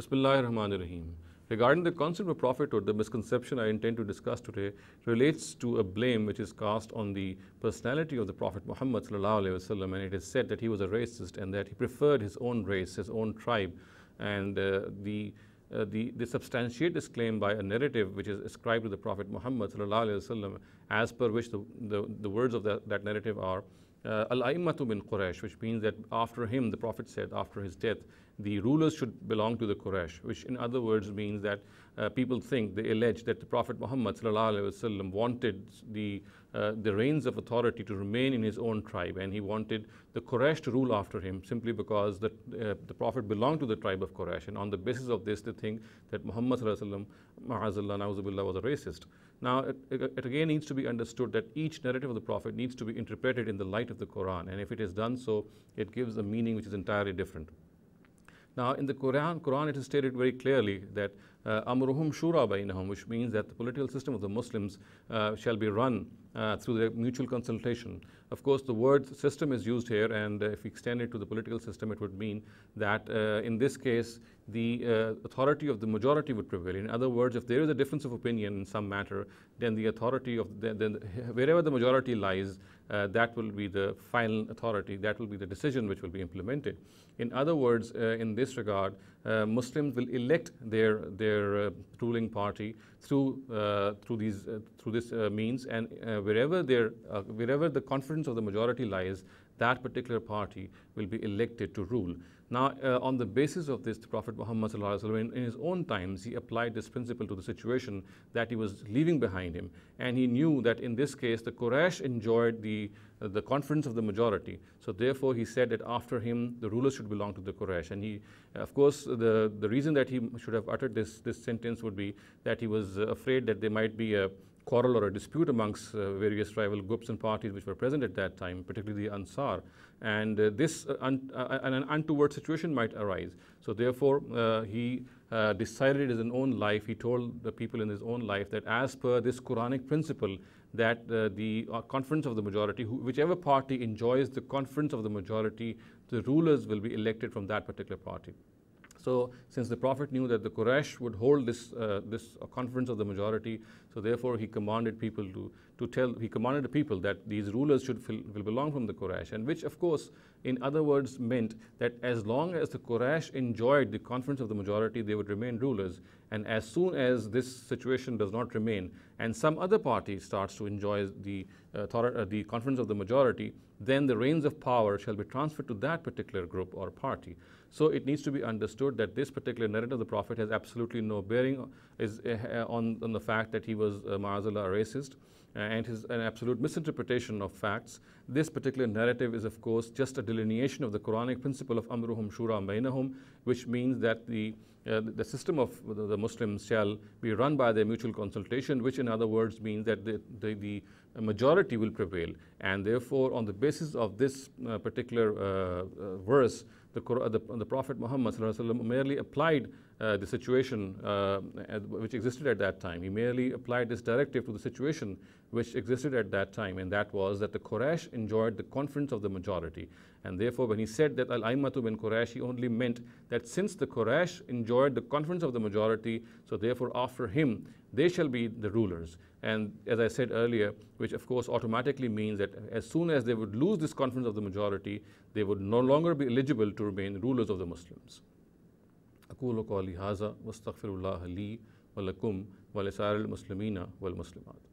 Bismillahirrahmanirrahim. Regarding the concept of prophethood, the misconception I intend to discuss today relates to a blame which is cast on the personality of the Prophet Muhammad ﷺ, and it is said that he was a racist and that he preferred his own race, his own tribe, and they substantiate this claim by a narrative which is ascribed to the Prophet Muhammad ﷺ, as per which the words of that narrative are Al-A'immatu bin Quraysh, which means that after him, the Prophet said, after his death, the rulers should belong to the Quraysh, which in other words means that people think, they allege that the Prophet Muhammad ﷺ wanted the reins of authority to remain in his own tribe, and he wanted the Quraysh to rule after him simply because the Prophet belonged to the tribe of Quraysh, and on the basis of this they think that Muhammad ﷺ, ma'azallah, na'uzubillah, was a racist. Now, it again needs to be understood that each narrative of the Prophet needs to be interpreted in the light of the Quran, and if it is done so, it gives a meaning which is entirely different. Now, in the Quran it is stated very clearly that amruhum shura bainahum, which means that the political system of the Muslims shall be run through their mutual consultation. Of course, the word system is used here, and if we extend it to the political system, it would mean that in this case, the authority of the majority would prevail. In other words, if there is a difference of opinion in some matter, then the authority of wherever the majority lies, that will be the final authority, that will be the decision which will be implemented. In other words, in this regard, Muslims will elect their ruling party through this means, and wherever the confidence of the majority lies, that particular party will be elected to rule. Now, on the basis of this, the Prophet Muhammad ﷺ, in his own times, he applied this principle to the situation that he was leaving behind him, and he knew that in this case, the Quraysh enjoyed the confidence of the majority. So therefore, he said that after him, the rulers should belong to the Quraysh. And he, of course, the reason that he should have uttered this sentence would be that he was afraid that there might be a quarrel or a dispute amongst various rival groups and parties which were present at that time, particularly the Ansar, and an untoward situation might arise. So therefore, he decided in his own life, he told the people in his own life that as per this Quranic principle, that the confidence of the majority, whichever party enjoys the confidence of the majority, the rulers will be elected from that particular party. So, since the Prophet knew that the Quraysh would hold this confidence of the majority, so therefore he commanded people the people that these rulers will belong from the Quraysh, and which of course, in other words, meant that as long as the Quraysh enjoyed the confidence of the majority, they would remain rulers, and as soon as this situation does not remain, and some other party starts to enjoy the confidence of the majority, then the reins of power shall be transferred to that particular group or party. So it needs to be understood that this particular narrative of the Prophet has absolutely no bearing on the fact that he was ma'azallah, a racist, and is an absolute misinterpretation of facts. This particular narrative is, of course, just a delineation of the Quranic principle of amruhum shura bainahum, which means that the system of the Muslims shall be run by their mutual consultation, which in other words means that the majority will prevail. And therefore, on the basis of this particular verse, the Prophet Muhammad ﷺ merely applied the situation which existed at that time. He merely applied this directive to the situation which existed at that time, and that was that the Quraysh enjoyed the confidence of the majority. And therefore, when he said that Al-A'immatu bin Quraysh, he only meant that since the Quraysh enjoyed the confidence of the majority, so therefore after him, they shall be the rulers. And as I said earlier, which of course automatically means that as soon as they would lose this confidence of the majority, they would no longer be eligible to remain rulers of the Muslims. أقول قولي هذا واستغفر الله لي ولكم ولسائر المسلمين والمسلمات.